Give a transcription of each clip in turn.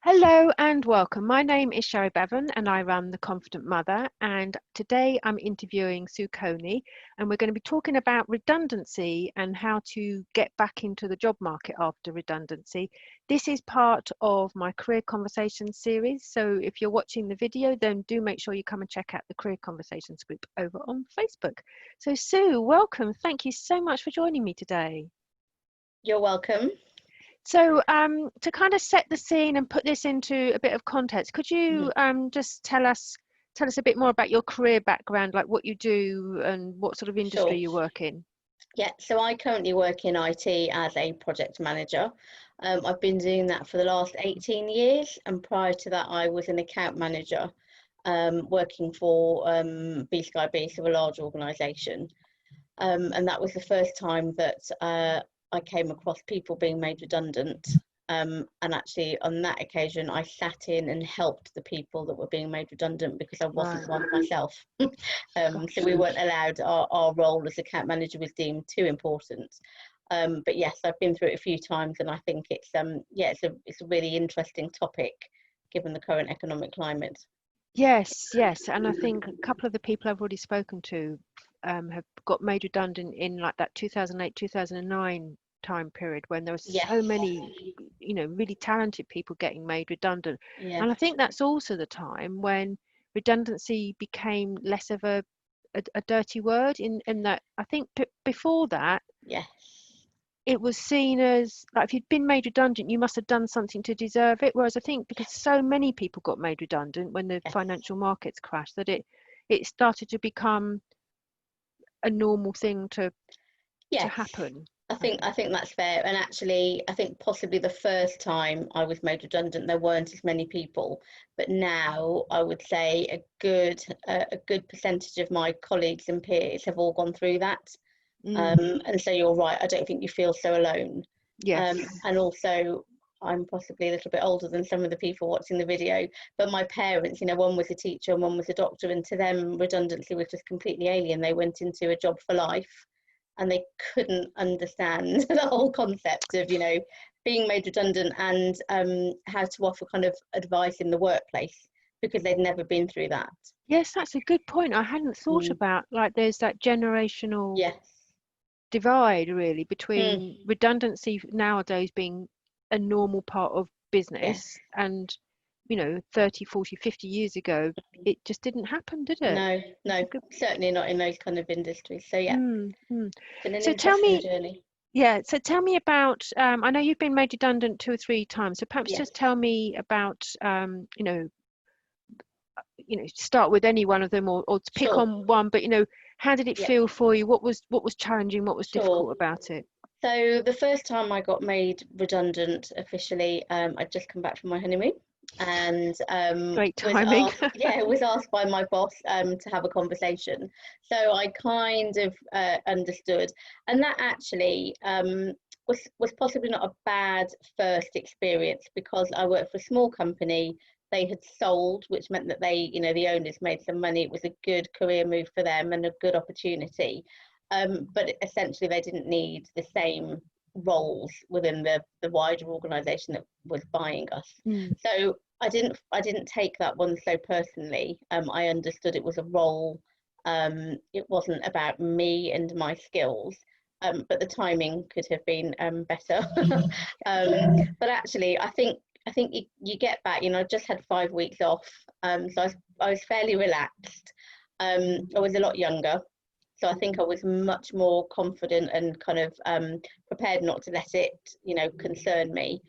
Hello and welcome. My name is Sherry Bevan and I run The Confident Mother. And today I'm interviewing Su Coney, and we're going to be talking about redundancy and how to get back into the job market after redundancy. This is part of my Career Conversations series. So if you're watching the video, then do make sure you come and check out the Career Conversations group over on Facebook. So Sue, welcome. Thank you so much for joining me today. You're welcome. So to kind of set the scene and put this into a bit of context, could you just tell us a bit more about your career background, like what you do and what sort of industry you work in? Yeah, so I currently work in IT as a project manager. I've been doing that for the last 18 years, and prior to that I was an account manager working for B-Sky, so a large organisation. And that was the first time that I came across people being made redundant. And actually on that occasion I sat in and helped the people that were being made redundant because I wasn't one myself. So we weren't allowed, our role as account manager was deemed too important. But yes, I've been through it a few times, and I think it's it's a really interesting topic given the current economic climate. Yes, and I think a couple of the people I've already spoken to have got made redundant in like that 2008, 2009 time period when there were so many, really talented people getting made redundant. And I think that's also the time when redundancy became less of a dirty word in that I think before that, it was seen as like if you'd been made redundant, you must have done something to deserve it. Whereas I think because so many people got made redundant when the financial markets crashed, that it started to become a normal thing to happen. I think that's fair. And actually, I think possibly the first time I was made redundant, there weren't as many people. But now I would say a good percentage of my colleagues and peers have all gone through that. And so you're right. I don't think you feel so alone. And also, I'm possibly a little bit older than some of the people watching the video, but my parents, one was a teacher and one was a doctor, and to them redundancy was just completely alien. They went into a job for life and they couldn't understand the whole concept of being made redundant and how to offer kind of advice in the workplace, because they'd never been through that. Yes, that's a good point. I hadn't thought about, like, there's that generational divide really between redundancy nowadays being a normal part of business and 30, 40, 50 years ago it just didn't happen, did it? No, certainly not in those kind of industries. So so tell me so tell me about I know you've been made redundant 2 or 3 times, so perhaps just tell me about start with any one of them, or to pick on one, but how did it feel for you? What was challenging, what was difficult about it? So the first time I got made redundant officially, I'd just come back from my honeymoon, and great timing. was asked by my boss to have a conversation. So I kind of understood, and that actually was possibly not a bad first experience, because I worked for a small company. They had sold, which meant that they, the owners made some money. It was a good career move for them and a good opportunity. But essentially they didn't need the same roles within the wider organisation that was buying us. So I didn't take that one so personally. I understood it was a role. It wasn't about me and my skills. But the timing could have been better. But actually, I think you get back. I just had 5 weeks off, so I was fairly relaxed. I was a lot younger, so I think I was much more confident and kind of prepared not to let it, concern me.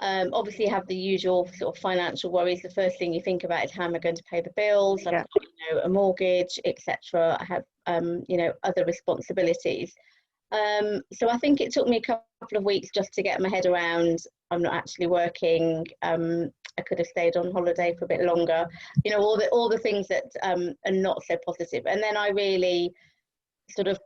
Obviously, you have the usual sort of financial worries. The first thing you think about is, how am I going to pay the bills? I've got, a mortgage, etc. I have, other responsibilities. So I think it took me a couple of weeks just to get my head around, I'm not actually working. I could have stayed on holiday for a bit longer, all the things that are not so positive. And then I really sort of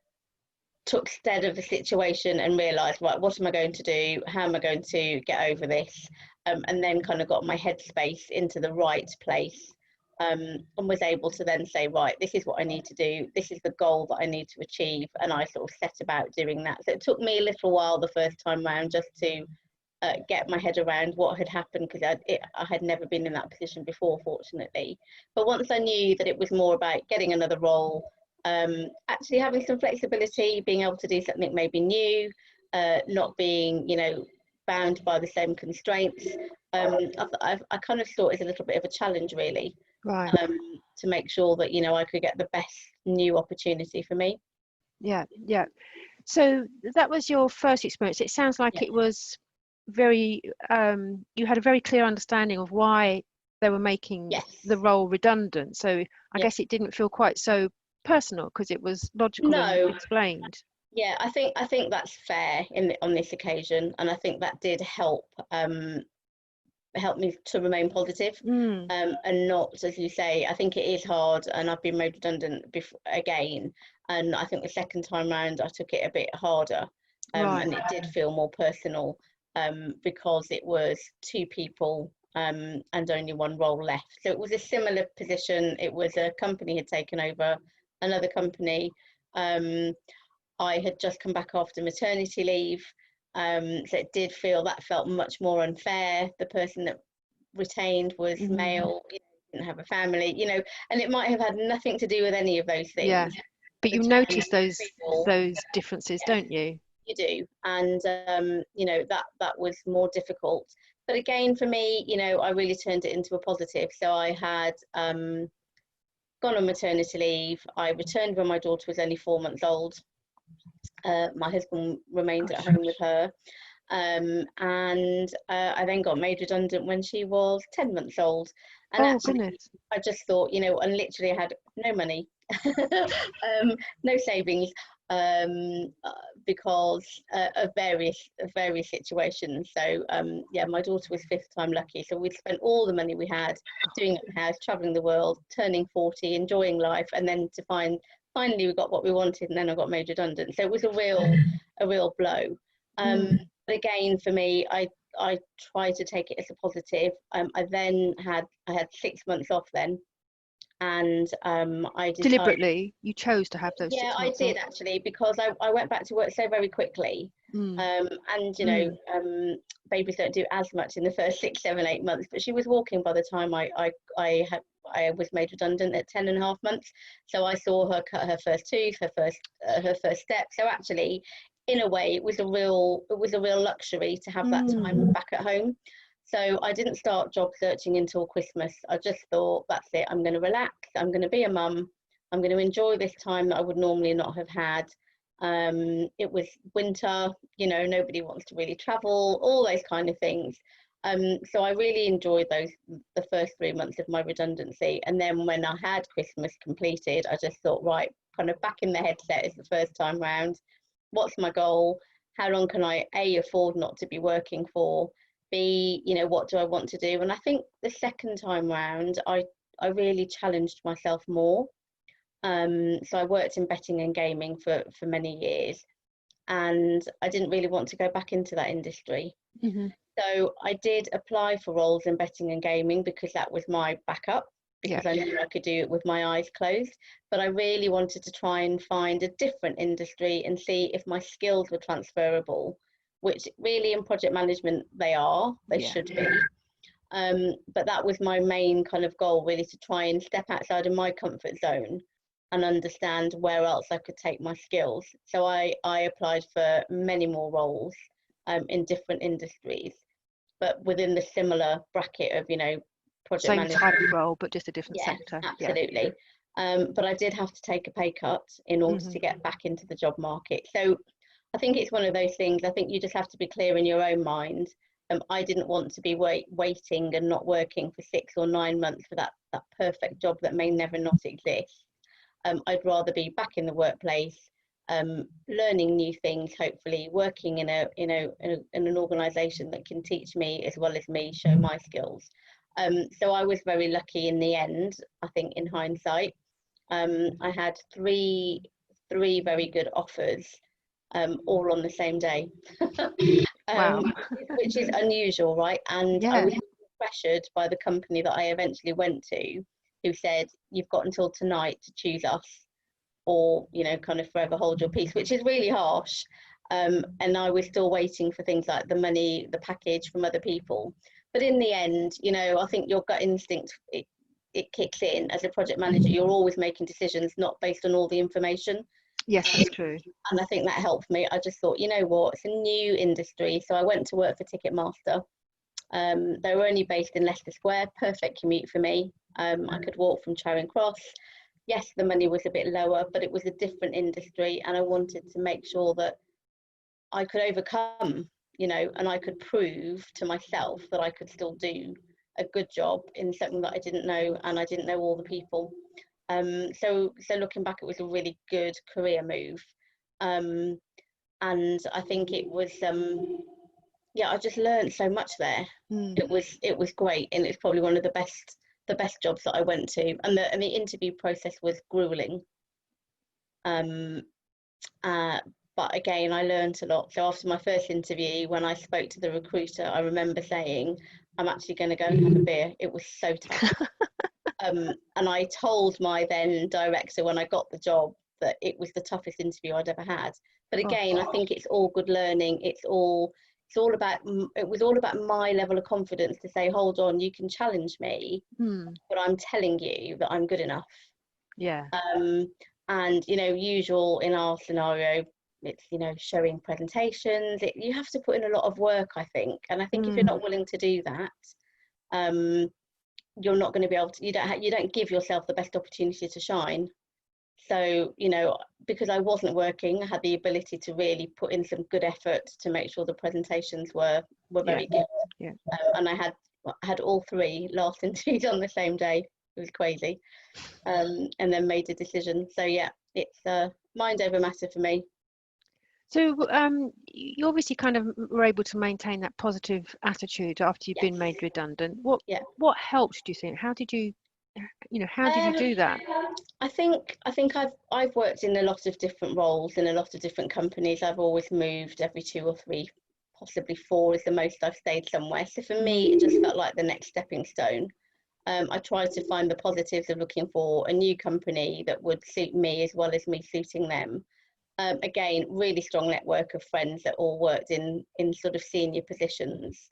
took stead of the situation and realised, right, what am I going to do? How am I going to get over this? And then kind of got my headspace into the right place. And was able to then say, right, this is what I need to do. This is the goal that I need to achieve. And I sort of set about doing that. So it took me a little while the first time round just to get my head around what had happened, because I had never been in that position before, fortunately. But once I knew that it was more about getting another role, actually having some flexibility, being able to do something maybe new, not being, you know, bound by the same constraints, I kind of saw it as a little bit of a challenge, really, Right. to make sure that, you know, I could get the best new opportunity for me. Yeah. Yeah. So that was your first experience. It sounds like Yeah. it was very, you had a very clear understanding of why they were making Yes. the role redundant. So I Yeah. guess it didn't feel quite so personal because it was logical and No. explained. Yeah, I think that's fair on this occasion, and I think that did help me to remain positive, and not, as you say, I think it is hard, and I've been made redundant again, and I think the second time round I took it a bit harder, Right. and it did feel more personal, because it was two people, and only one role left. So it was a similar position. It was a company had taken over another company. I had just come back after maternity leave, so that felt much more unfair. The person that retained was male, you know, didn't have a family, you know, and it might have had nothing to do with any of those things. Yeah. But you notice those differences, don't you? You do, and you know, that was more difficult. But again, for me, you know, I really turned it into a positive. So I had gone on maternity leave. I returned when my daughter was only 4 months old. My husband remained at home with her, and I then got made redundant when she was 10 months old. And Oh, actually, goodness. I just thought, you know, and literally I had no money, no savings, because of various situations. So yeah, my daughter was fifth time lucky, so we'd spent all the money we had doing up the house, traveling the world, turning 40, enjoying life, and then to finally we got what we wanted, and then I got made redundant. So it was a real blow. But again, for me, I tried to take it as a positive. I had 6 months off then, and I decided, Deliberately, you chose to have those 6 yeah, I months did off. actually, because I went back to work so very quickly. And you know, babies don't do as much in the first 6, 7, 8 months, but she was walking by the time I was made redundant at 10.5 months. So I saw her cut her first tooth, her first step. So actually, in a way, it was a real luxury to have that time back at home. So I didn't start job searching until Christmas. I just thought, that's it, I'm going to relax, I'm going to be a mum, I'm going to enjoy this time that I would normally not have had. It was winter, you know, nobody wants to really travel, all those kind of things. So I really enjoyed the first 3 months of my redundancy. And then when I had Christmas completed, I just thought, right, kind of back in the headset as the first time round. What's my goal? How long can I, A, afford not to be working for? B, you know, what do I want to do? And I think the second time round, I really challenged myself more. So I worked in betting and gaming for many years, and I didn't really want to go back into that industry. So I did apply for roles in betting and gaming because that was my backup, because I knew I could do it with my eyes closed. But I really wanted to try and find a different industry and see if my skills were transferable, which really in project management they should be. But that was my main kind of goal, really, to try and step outside of my comfort zone and understand where else I could take my skills. So I applied for many more roles in different industries, but within the similar bracket of, you know, project management. Same type of role, but just a different Yes, sector. absolutely. But I did have to take a pay cut in order to get back into the job market. So I think it's one of those things. I think you just have to be clear in your own mind. I didn't want to be waiting and not working for 6 or 9 months for that perfect job that may never not exist. I'd rather be back in the workplace, learning new things, hopefully working in an organisation that can teach me as well as me show my skills. So I was very lucky in the end, I think, in hindsight. I had three very good offers, all on the same day. Wow. Which is unusual, right? And Yeah. I was pressured by the company that I eventually went to, who said, you've got until tonight to choose us, or, you know, kind of forever hold your peace, which is really harsh. and I was still waiting for things like the money, the package from other people. But in the end, you know, I think your gut instinct, it kicks in. As a project manager, you're always making decisions not based on all the information. Yes, that's true. And I think that helped me. I just thought, you know what, it's a new industry. So I went to work for Ticketmaster. They were only based in Leicester Square, perfect commute for me. I could walk from Charing Cross. Yes, the money was a bit lower, but it was a different industry, and I wanted to make sure that I could overcome, you know, and I could prove to myself that I could still do a good job in something that I didn't know, and I didn't know all the people. So looking back, it was a really good career move, and I think it was, I just learned so much there. It was great, and it's probably one of the best jobs that I went to, and the interview process was grueling. But again, I learned a lot. So after my first interview, when I spoke to the recruiter, I remember saying, I'm actually going to go and have a beer. It was so tough. And I told my then director when I got the job that it was the toughest interview I'd ever had. But again, I think it's all good learning. It was all about my level of confidence to say, hold on, you can challenge me, but I'm telling you that I'm good enough. Yeah. And, you know, usual in our scenario, it's, you know, showing presentations. You have to put in a lot of work, I think. And I think if you're not willing to do that, you're not going to be able to, you don't give yourself the best opportunity to shine. So, you know, because I wasn't working, I had the ability to really put in some good effort to make sure the presentations were very good. Yeah. And I had all three last interviews on the same day. It was crazy. And then made a decision. So yeah, it's mind over matter for me. So you obviously kind of were able to maintain that positive attitude after you've been made redundant. What helped, do you think? How did you, how did you do that? I think I've worked in a lot of different roles in a lot of different companies. I've always moved every 2 or 3, possibly 4 is the most I've stayed somewhere. So for me, it just felt like the next stepping stone. I tried to find the positives of looking for a new company that would suit me as well as me suiting them. Again, really strong network of friends that all worked in sort of senior positions.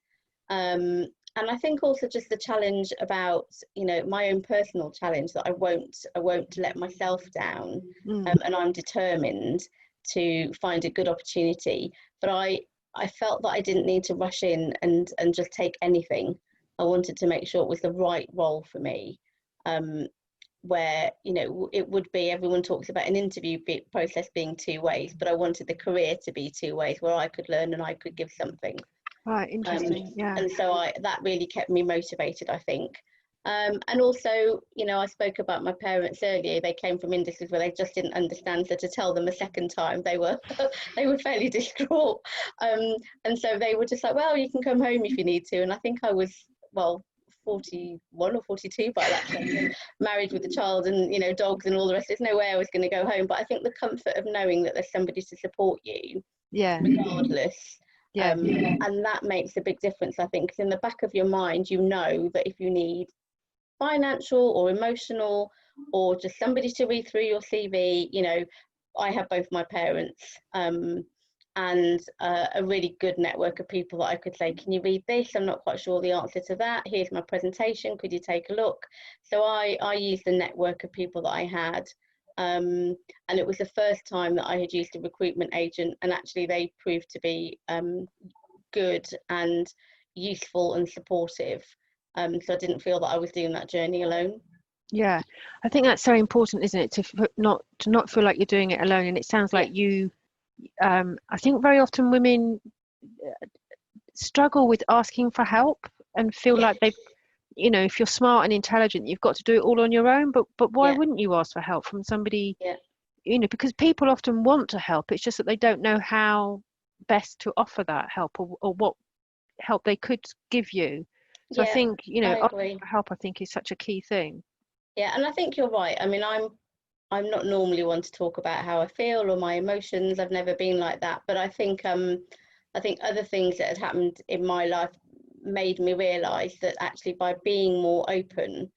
And I think also just the challenge about, you know, my own personal challenge that I won't let myself down, and I'm determined to find a good opportunity. But I felt that I didn't need to rush in and just take anything. I wanted to make sure it was the right role for me, where, you know, it would be, everyone talks about an interview process being 2 ways, but I wanted the career to be 2 ways where I could learn and I could give something. Right, interesting. Yeah. And so that really kept me motivated, I think. And also, you know, I spoke about my parents earlier. They came from industries where they just didn't understand. So to tell them a second time, they were fairly distraught. And so they were just like, well, you can come home if you need to. And I think I was, 41 or 42 by that time, married with a child and, you know, dogs and all the rest. There's no way I was going to go home. But I think the comfort of knowing that there's somebody to support you, regardless. And that makes a big difference, I think, because in the back of your mind, you know that if you need financial or emotional or just somebody to read through your CV, you know, I have both my parents, and a really good network of people that I could say, can you read this? I'm not quite sure the answer to that. Here's my presentation. Could you take a look? So I used the network of people that I had. And it was the first time that I had used a recruitment agent, and actually they proved to be good and useful and supportive. So I didn't feel that I was doing that journey alone. Yeah, I think that's so important, isn't it, to not feel like you're doing it alone. And it sounds like you, I think very often women struggle with asking for help and feel like they've, you know, if you're smart and intelligent, you've got to do it all on your own. But why wouldn't you ask for help from somebody? You know, because people often want to help. It's just that they don't know how best to offer that help or what help they could give you. So I think, you know, asking for help, I think, is such a key thing. Yeah, and I think you're right. I mean, I'm not normally one to talk about how I feel or my emotions. I've never been like that. But I think other things that had happened in my life made me realise that actually by being more open,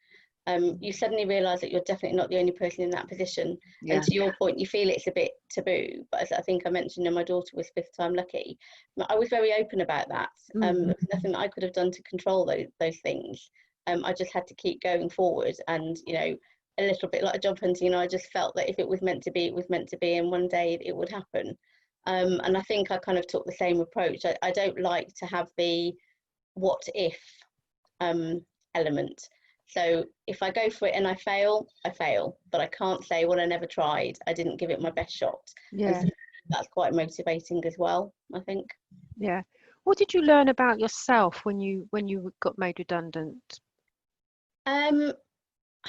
you suddenly realise that you're definitely not the only person in that position. Yeah. And to your point, you feel it's a bit taboo. But as I think I mentioned, my daughter was fifth time lucky. I was very open about that. There was nothing that I could have done to control those things. I just had to keep going forward, and a little bit like job hunting. I just felt that if it was meant to be, it was meant to be, and one day it would happen. And I think I kind of took the same approach. I don't like to have the what if element. So if I go for it and I fail, but I can't say, well, I never tried, I didn't give it my best shot. Yeah. And so that's quite motivating as well, I think. Yeah. What did you learn about yourself when you got made redundant? I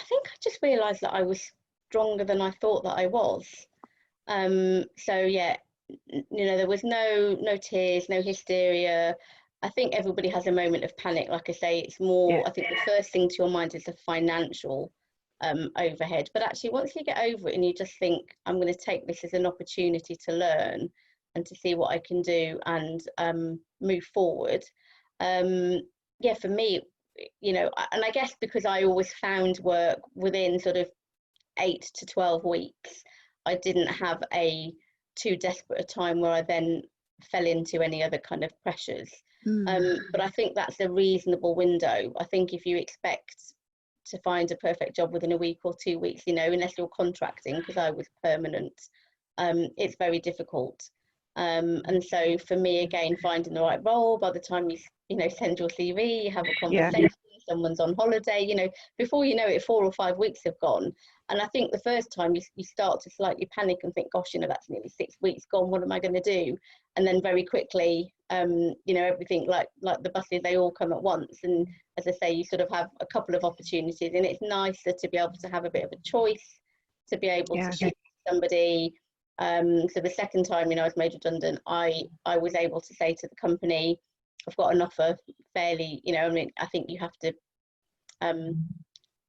think I just realised that I was stronger than I thought that I was. So yeah, there was no tears, no hysteria. I think everybody has a moment of panic. Like I say, it's more, Yeah. I think the first thing to your mind is the financial overhead. But actually, once you get over it and you just think, I'm going to take this as an opportunity to learn and to see what I can do and move forward. Yeah, for me, and I guess because I always found work within sort of 8 to 12 weeks, I didn't have a too desperate a time where I then fell into any other kind of pressures. But I think that's a reasonable window. I think if you expect to find a perfect job within a week or 2 weeks, unless you're contracting, because I was permanent, it's very difficult. And so for me, again, finding the right role, by the time you send your CV, you have a conversation, someone's on holiday, before you know it, 4 or 5 weeks have gone. And I think the first time you start to slightly panic and think, gosh, that's nearly 6 weeks gone, what am I going to do? And then very quickly, everything like the buses, they all come at once. And as I say, you sort of have a couple of opportunities, and it's nicer to be able to have a bit of a choice, to be able to speak to somebody. So the second time, I was made redundant, I was able to say to the company, I've got an offer fairly, I think you have to,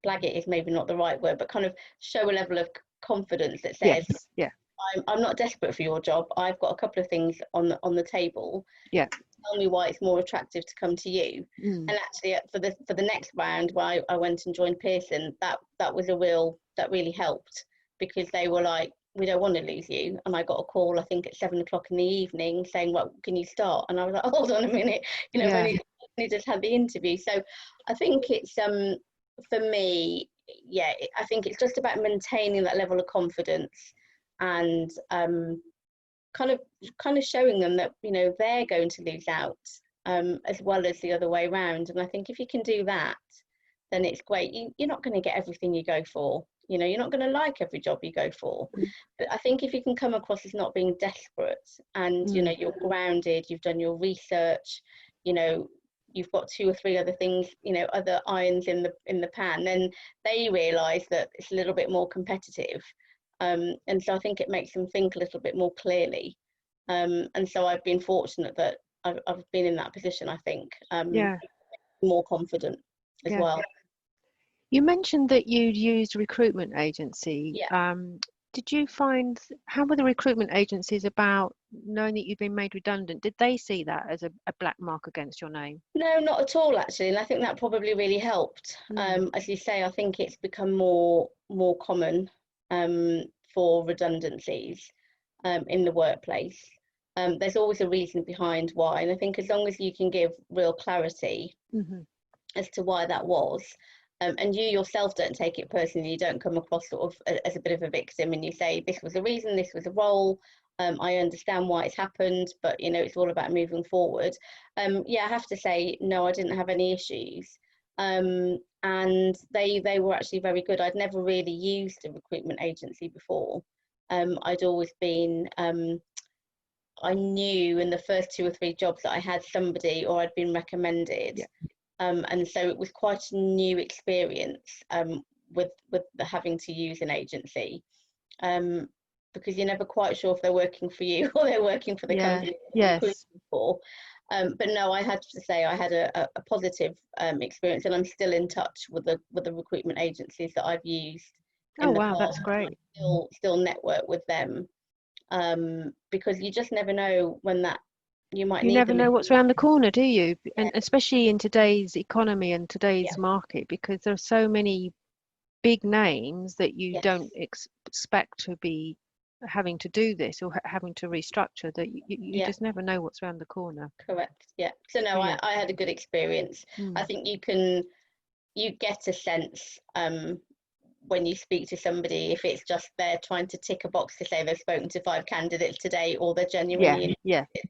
flag it is maybe not the right word, but kind of show a level of confidence that says, I'm not desperate for your job. I've got a couple of things on the table. Yeah. Tell me why it's more attractive to come to you. And actually, for the next round, where I went and joined Pearson, that was that really helped, because they were like, we don't want to lose you. And I got a call, I think at 7 o'clock in the evening, saying, well, can you start? And I was like, hold on a minute, I've only just had the interview. So I think it's for me, I think it's just about maintaining that level of confidence, and kind of showing them that they're going to lose out, as well as the other way around. And I think if you can do that, then it's great. You're not going to get everything you go for. You're not going to like every job you go for. But I think if you can come across as not being desperate, and you're grounded, you've done your research, you've got 2 or 3 other things, other irons in the pan, then they realise that it's a little bit more competitive. And so I think it makes them think a little bit more clearly. And so I've been fortunate that I've been in that position, I think, more confident as well. You mentioned that you'd used a recruitment agency. Did you find, how were the recruitment agencies about knowing that you'd been made redundant? Did they see that as a black mark against your name? No, not at all, actually. And I think that probably really helped. As you say, I think it's become more common for redundancies in the workplace. There's always a reason behind why. And I think as long as you can give real clarity as to why that was, and you yourself don't take it personally, you don't come across sort of as a bit of a victim, and you say, this was a reason, this was a role, I understand why it's happened, but it's all about moving forward. I have to say, no, I didn't have any issues. And they were actually very good. I'd never really used a recruitment agency before. I'd always been, I knew in the first 2 or 3 jobs that I had somebody, or I'd been recommended. And so it was quite a new experience with having to use an agency, because you're never quite sure if they're working for you or they're working for the company you're recruiting for. But no, I had to say I had a positive experience, and I'm still in touch with the recruitment agencies that I've used. Oh wow, that's great. Still network with them, because you just never know when that you never know what's around the corner, do you? And especially in today's economy and today's market, because there are so many big names that you Yes. don't expect to be having to do this or having to restructure, that you just never know what's around the corner. Correct. Yeah. So no, I had a good experience. I think you get a sense when you speak to somebody, if it's just they're trying to tick a box to say they've spoken to 5 candidates today, or they're genuinely interested.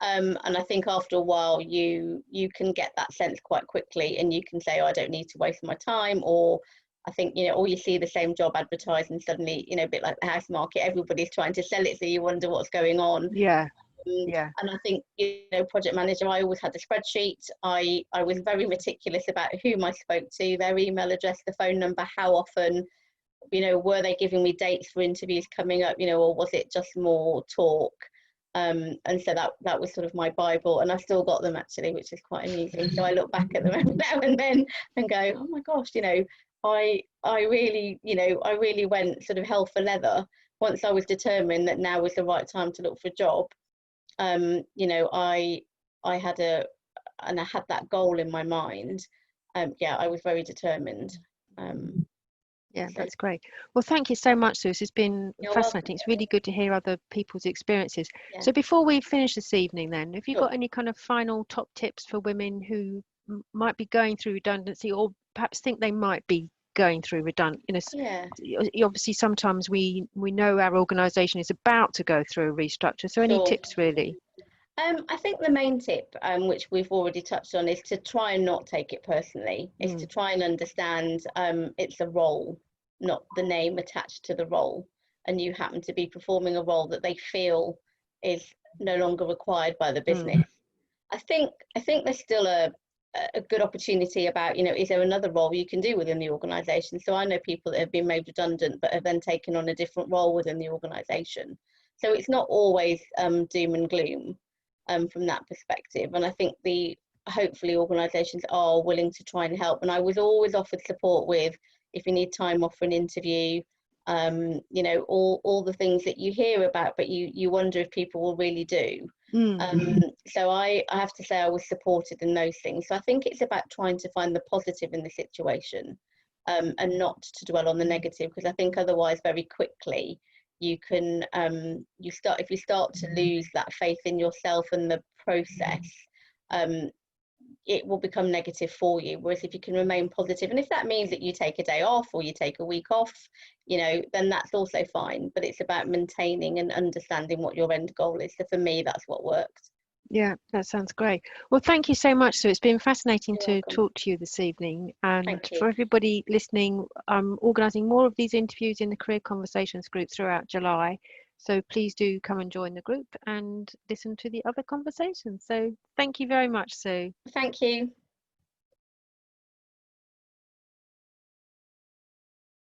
And I think after a while you can get that sense quite quickly, and you can say, oh, I don't need to waste my time. Or I think, or you see the same job advertised and suddenly, a bit like the house market, everybody's trying to sell it, so you wonder what's going on. And I think, project manager, I always had the spreadsheet. I was very meticulous about whom I spoke to, their email address, the phone number, how often, were they giving me dates for interviews coming up, or was it just more talk? And so that was sort of my Bible, and I still got them actually, which is quite amusing. So I look back at them now and then and go, oh my gosh, I really went sort of hell for leather once I was determined that now was the right time to look for a job. I had that goal in my mind. I was very determined. That's great. Well, thank you so much, Sue. It's been fascinating. Welcome. It's really good to hear other people's experiences. So before we finish this evening then, have you got any kind of final top tips for women who might be going through redundancy, or perhaps think they might be going through redundancy? Obviously sometimes we know our organisation is about to go through a restructure, so any tips really? I think the main tip, which we've already touched on, is to try and not take it personally, is to try and understand it's a role, not the name attached to the role, and you happen to be performing a role that they feel is no longer required by the business. I think there's still a good opportunity about, is there another role you can do within the organisation? So I know people that have been made redundant but have then taken on a different role within the organisation. So it's not always doom and gloom. From that perspective, and I think hopefully organisations are willing to try and help. And I was always offered support with, if you need time off for an interview, all the things that you hear about, but you wonder if people will really do. So I have to say I was supported in those things. So I think it's about trying to find the positive in the situation, and not to dwell on the negative, because I think otherwise very quickly you can if you start to lose that faith in yourself and the process, it will become negative for you. Whereas if you can remain positive, and if that means that you take a day off or you take a week off, then that's also fine. But it's about maintaining and understanding what your end goal is. So for me, that's what worked. Yeah, that sounds great. Well, thank you so much, Sue. It's been fascinating to talk to you this evening. And for everybody listening, I'm organising more of these interviews in the Career Conversations group throughout July. So please do come and join the group and listen to the other conversations. So thank you very much, Sue. Thank you.